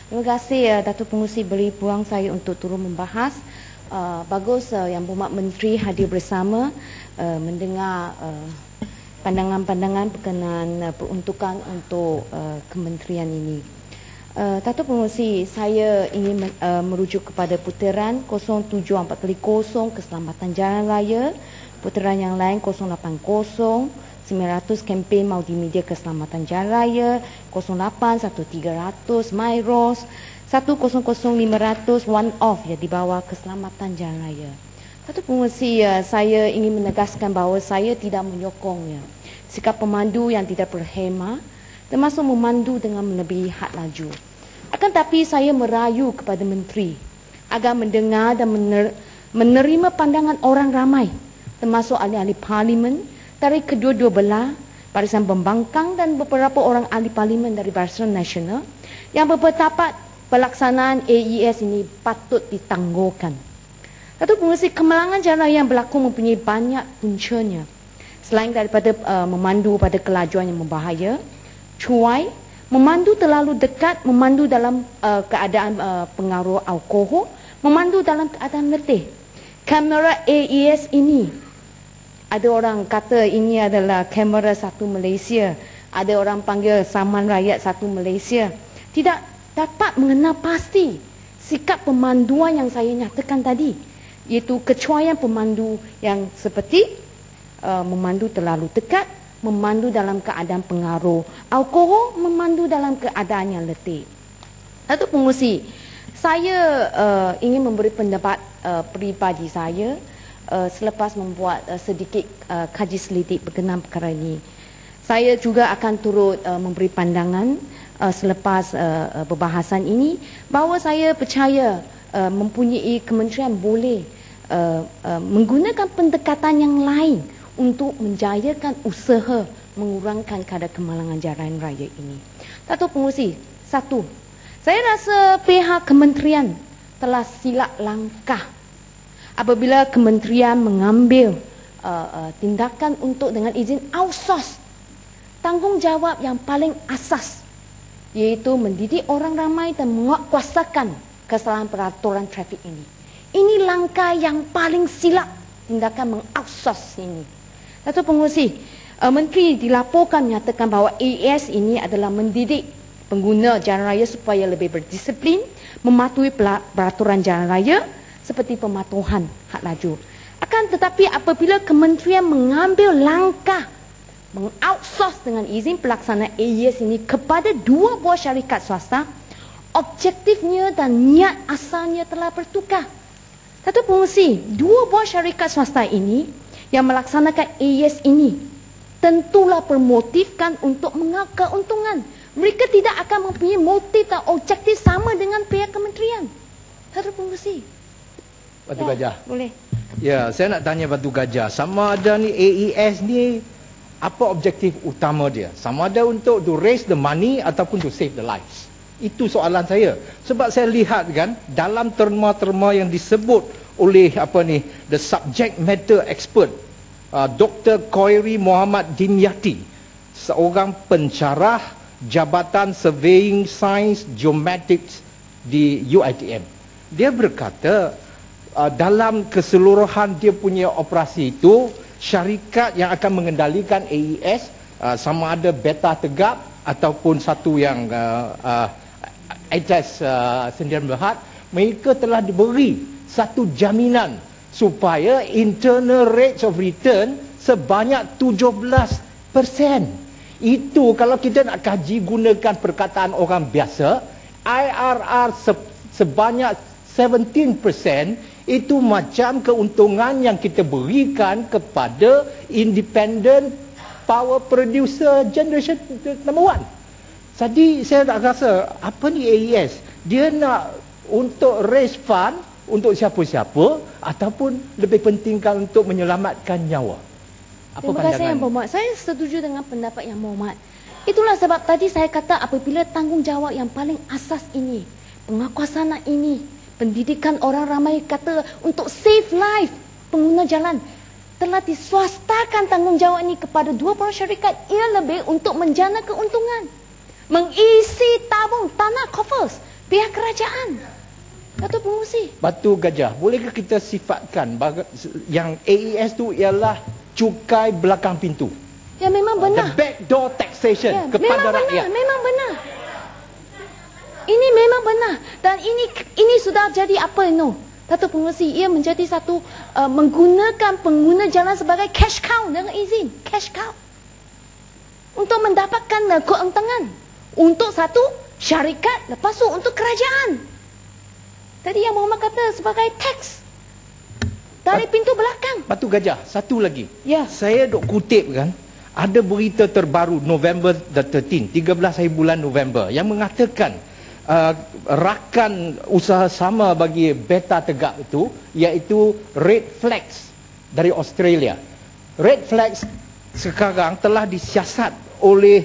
Terima kasih Datuk Pengerusi beri peluang saya untuk turun membahas. Bagus Yang Berhormat Menteri hadir bersama mendengar pandangan-pandangan berkenaan peruntukan untuk kementerian ini. Datuk Pengerusi, saya ingin merujuk kepada putaran 0740 Keselamatan Jalan Raya, putaran yang lain 080 900 kempen multimedia keselamatan jalan raya, 08 1300 MyROS, 100 500 one off di bawah keselamatan jalan raya. Datuk Pengerusi, saya ingin menegaskan bahawa saya tidak menyokongnya sikap pemandu yang tidak berhemah, termasuk memandu dengan melebihi had laju. Akan tapi saya merayu kepada menteri agar mendengar dan menerima pandangan orang ramai, termasuk ahli-ahli parlimen dari kedua-dua belah, Barisan Pembangkang dan beberapa orang ahli parlimen dari Barisan Nasional yang berpendapat pelaksanaan AES ini patut ditangguhkan. Datuk Pengerusi, kemalangan jalan raya yang berlaku mempunyai banyak puncanya. Selain daripada memandu pada kelajuan yang membahaya, cuai, memandu terlalu dekat, memandu dalam keadaan pengaruh alkohol, memandu dalam keadaan letih. Kamera AES ini, ada orang kata ini adalah kamera satu Malaysia, ada orang panggil saman rakyat satu Malaysia. Tidak dapat mengenal pasti sikap pemanduan yang saya nyatakan tadi, iaitu kecuaian pemandu yang seperti memandu terlalu dekat, memandu dalam keadaan pengaruh alkohol, memandu dalam keadaan yang letih. Datuk Pengerusi, saya ingin memberi pendapat peribadi saya selepas membuat sedikit kaji selidik berkenaan perkara ini. Saya juga akan turut memberi pandangan selepas perbahasan ini bahawa saya percaya mempunyai kementerian boleh menggunakan pendekatan yang lain untuk menjayakan usaha mengurangkan kadar kemalangan jalan raya ini. Datuk Pengerusi, satu, saya rasa pihak kementerian telah silap langkah apabila kementerian mengambil tindakan untuk dengan izin outsource tanggungjawab yang paling asas, iaitu mendidik orang ramai dan menguatkuasakan kesalahan peraturan trafik ini. Ini langkah yang paling silap, tindakan mengoutsource ini. Datuk Pengerusi, Menteri dilaporkan menyatakan bahawa AES ini adalah mendidik pengguna jalan raya supaya lebih berdisiplin, mematuhi peraturan jalan raya seperti pematuhan had laju. Akan tetapi apabila kementerian mengambil langkah mengoutsource dengan izin pelaksanaan AES ini kepada dua buah syarikat swasta, objektifnya dan niat asalnya telah bertukar. Datuk Pengerusi, dua buah syarikat swasta ini yang melaksanakan AES ini tentulah bermotifkan untuk mengauk keuntungan. Mereka tidak akan mempunyai motif dan objektif sama dengan pihak kementerian. Datuk Pengerusi, Batu Gajah. Boleh. Ya, saya nak tanya Batu Gajah, sama ada ni AES ni apa objektif utama dia? Sama ada untuk to raise the money ataupun to save the lives? Itu soalan saya. Sebab saya lihat kan dalam terma-terma yang disebut oleh the subject matter expert Dr. Khairi Muhammad Dimyati, seorang pencarah Jabatan Surveying Science Geomatics di UiTM. Dia berkata dalam keseluruhan dia punya operasi itu, syarikat yang akan mengendalikan AES sama ada Beta Tegap ataupun satu yang Ajas Sdn Bhd, mereka telah diberi satu jaminan supaya internal rates of return sebanyak 17%. Itu kalau kita nak kaji gunakan perkataan orang biasa, IRR sebanyak 17%, itu macam keuntungan yang kita berikan kepada independent power producer generation number one. Jadi saya tak rasa apa ni AES, dia nak untuk raise fund untuk siapa-siapa ataupun lebih pentingkan untuk menyelamatkan nyawa. Apa Terima kasih Yang Berhormat. Saya setuju dengan pendapat Yang Berhormat. Itulah sebab tadi saya kata apabila tanggungjawab yang paling asas ini, penguasaan ini, pendidikan orang ramai kata untuk save life pengguna jalan, telah diswastakan tanggungjawab ini kepada dua buah syarikat, ia lebih untuk menjana keuntungan, mengisi tabung tanah coffers pihak kerajaan. Datuk Pengerusi. Batu Gajah, bolehkah kita sifatkan yang AES tu ialah cukai belakang pintu? Ya, memang benar. The backdoor taxation Ya, kepada memang rakyat. benar, memang benar. Ini memang benar. Dan ini sudah jadi apa Datuk Pengerusi, ia menjadi satu menggunakan pengguna jalan sebagai cash cow dengan izin. Cash cow. Untuk mendapatkan keuntungan. Untuk satu syarikat, lepas tu untuk kerajaan. Tadi yang Muhammad kata sebagai tax. Dari pintu belakang. Batu Gajah, satu lagi. Ya. Saya dok kutip kan, ada berita terbaru November the 13, 13 hari bulan November yang mengatakan rakan usaha sama bagi Beta Tegak itu, iaitu Red Flags dari Australia. Red Flags sekarang telah disiasat oleh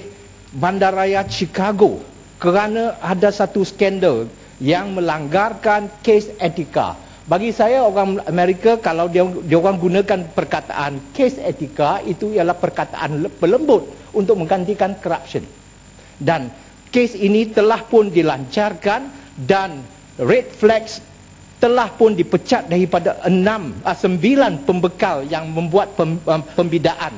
Bandaraya Chicago kerana ada satu skandal yang melanggarkan kes etika. Bagi saya, orang Amerika, kalau dia orang gunakan perkataan kes etika, itu ialah perkataan pelembut untuk menggantikan corruption. Dan kes ini telah pun dilancarkan dan Red Flags telah pun dipecat daripada 9 pembekal yang membuat pembidaan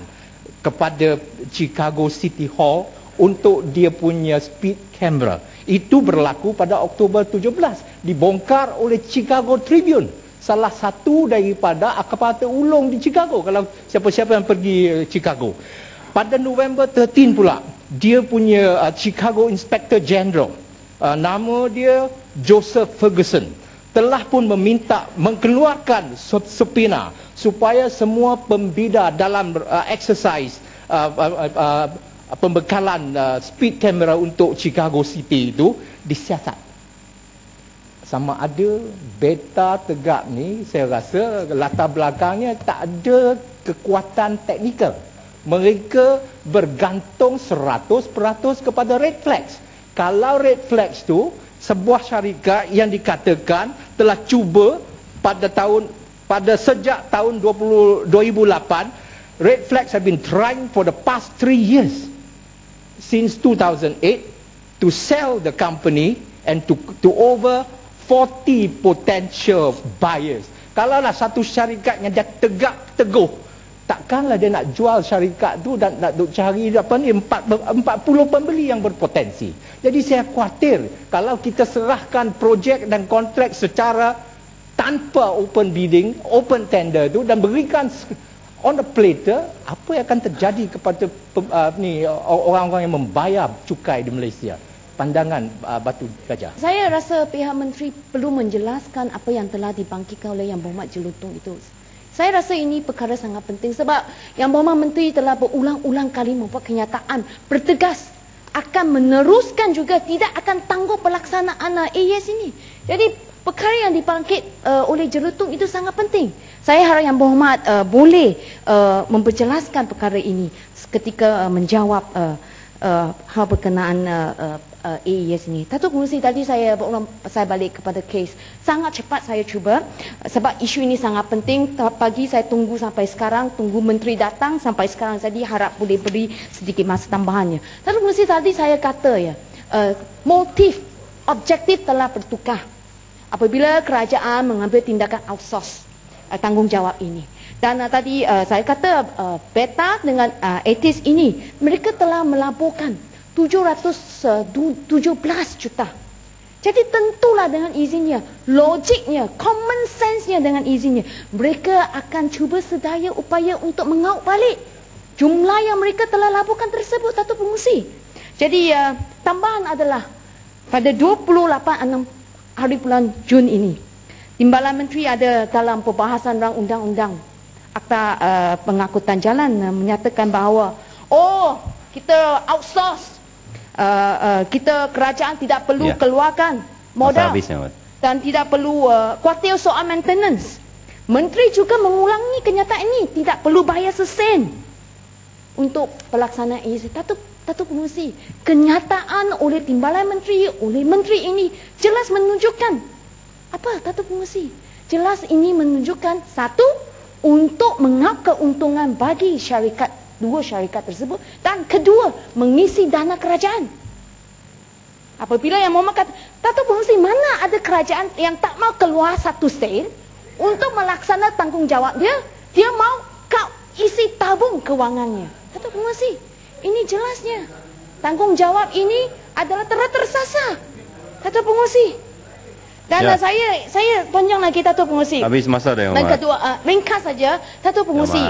kepada Chicago City Hall untuk dia punya speed camera. Itu berlaku pada Oktober 17, dibongkar oleh Chicago Tribune, salah satu daripada akhbar terulung di Chicago, kalau siapa-siapa yang pergi Chicago. Pada November 13 pula, dia punya Chicago Inspector General, nama dia Joseph Ferguson, telah pun meminta mengeluarkan subpoena supaya semua pembida dalam exercise pembekalan speed camera untuk Chicago City itu disiasat. Sama ada Beta Tegak ni, saya rasa latar belakangnya tak ada kekuatan teknikal. Mereka bergantung 100% kepada Red Flags. Kalau Red Flags tu sebuah syarikat yang dikatakan telah cuba sejak tahun 2008, Red Flags have been trying for the past 3 years since 2008 to sell the company and to over 40 potential buyers. Kalaulah satu syarikat yang dia tegak teguh, takkanlah dia nak jual syarikat tu dan nak cari 40 pembeli yang berpotensi. Jadi saya khawatir kalau kita serahkan projek dan kontrak secara tanpa open bidding, open tender tu, dan berikan on the platter, apa yang akan terjadi kepada orang-orang yang membayar cukai di Malaysia? Pandangan Batu Gajah. Saya rasa pihak menteri perlu menjelaskan apa yang telah dibangkitkan oleh Yang Berhormat Jelutong itu. Saya rasa ini perkara sangat penting sebab Yang Berhormat Menteri telah berulang-ulang kali membuat kenyataan bertegas akan meneruskan juga tidak akan tangguh pelaksanaan AES ini. Jadi perkara yang dibangkit oleh Jelutong itu sangat penting. Saya harap Yang Berhormat boleh memperjelaskan perkara ini ketika menjawab hal berkenaan AES ini. Datuk Pengerusi, tadi saya balik kepada kes. Sangat cepat saya cuba sebab isu ini sangat penting. Pagi saya tunggu sampai sekarang, tunggu menteri datang sampai sekarang. Jadi harap boleh beri sedikit masa tambahannya. Datuk Pengerusi, tadi saya kata motif, objektif telah bertukar apabila kerajaan mengambil tindakan outsource tanggungjawab ini. Dan tadi saya kata Beta dengan ATIS ini, mereka telah melaburkan 717 juta. Jadi tentulah dengan izinnya, logiknya, common sense-nya dengan izinnya, mereka akan cuba sedaya upaya untuk mengauk balik jumlah yang mereka telah laburkan tersebut, Datuk Pengerusi. Jadi tambahan adalah pada 28 hari bulan Jun ini, Timbalan Menteri ada dalam perbahasan rang undang-undang Akta Pengangkutan Jalan menyatakan bahawa kita outsource, kita kerajaan tidak perlu keluarkan modal dan tidak perlu khawatir soal maintenance. Menteri juga mengulangi kenyataan ini, tidak perlu bayar sesen untuk pelaksanaan AES. Datuk Pengerusi, kenyataan oleh Timbalan Menteri, oleh Menteri ini jelas menunjukkan apa, Datuk Pengerusi? Jelas ini menunjukkan satu, untuk mengauk keuntungan bagi dua syarikat tersebut, dan kedua, mengisi dana kerajaan. Apabila Yang Berhormat kata, Datuk Pengerusi, mana ada kerajaan yang tak mau keluar satu sen untuk melaksanakan tanggungjawab dia? Dia mau kau isi tabung kewangannya. Datuk Pengerusi, ini jelasnya. Tanggungjawab ini adalah tersasar. Datuk Pengerusi. Dan saya panjang lagi, Datuk Pengerusi. Habis masa dah, Yang Dan Berhormat. kedua, ringkas saja, Datuk Pengerusi.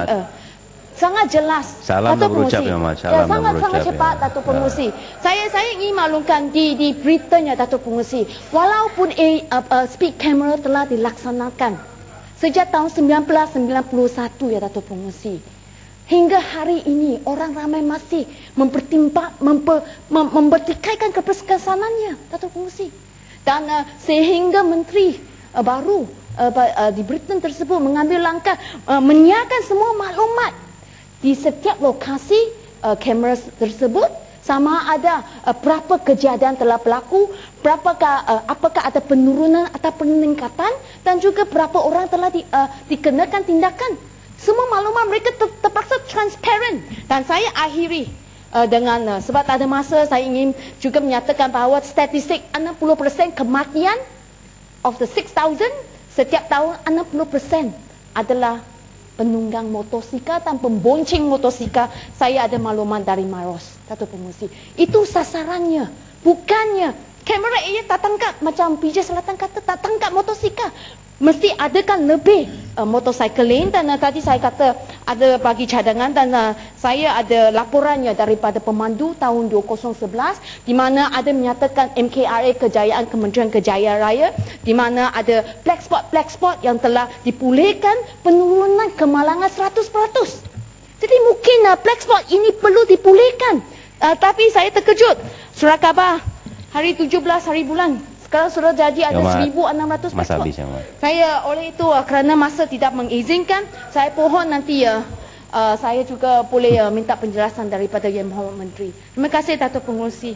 Sangat jelas. Salam Datuk berucap, Pengerusi. Yang Berhormat. Salam sangat berucap, cepat, ya. Datuk Pengerusi. Saya ingin maklumkan di beritanya, Datuk Pengerusi. Walaupun speed camera telah dilaksanakan sejak tahun 1991 ya, Datuk Pengerusi. Hingga hari ini orang ramai masih mempertikaikan keberkesanannya, Datuk Pengerusi. Dan sehingga menteri baru di Britain tersebut mengambil langkah menyiarkan semua maklumat di setiap lokasi kamera tersebut, sama ada berapa kejadian telah berlaku, apakah ada penurunan atau peningkatan, dan juga berapa orang telah dikenakan tindakan. Semua maklumat mereka terpaksa transparent. Dan saya akhiri dengan sebab tak ada masa, saya ingin juga menyatakan bahawa statistik 60% kematian of the 6,000 setiap tahun 60% adalah penunggang motosikal dan pembonceng motosikal. Saya ada maklumat dari Maros, Datuk Pengerusi. Itu sasarannya. Bukannya kamera ia tak tangkap, macam PJ Selatan kata, tak tangkap motosikal. Mesti adakan lebih motosikal lain. Dan tadi saya kata ada bagi cadangan, dan saya ada laporannya daripada pemandu tahun 2011 di mana ada menyatakan MKRA Kejayaan Kementerian Kejayaan Raya, di mana ada black spot yang telah dipulihkan, penurunan kemalangan 100%. Jadi mungkin black spot ini perlu dipulihkan. Tapi saya terkejut, surat khabar hari 17 hari bulan sekarang sudah jadi ada 1,600 black spot. Saya oleh itu kerana masa tidak mengizinkan, saya pohon nanti saya juga boleh minta penjelasan daripada Yang Berhormat Menteri. Terima kasih, Datuk Pengerusi.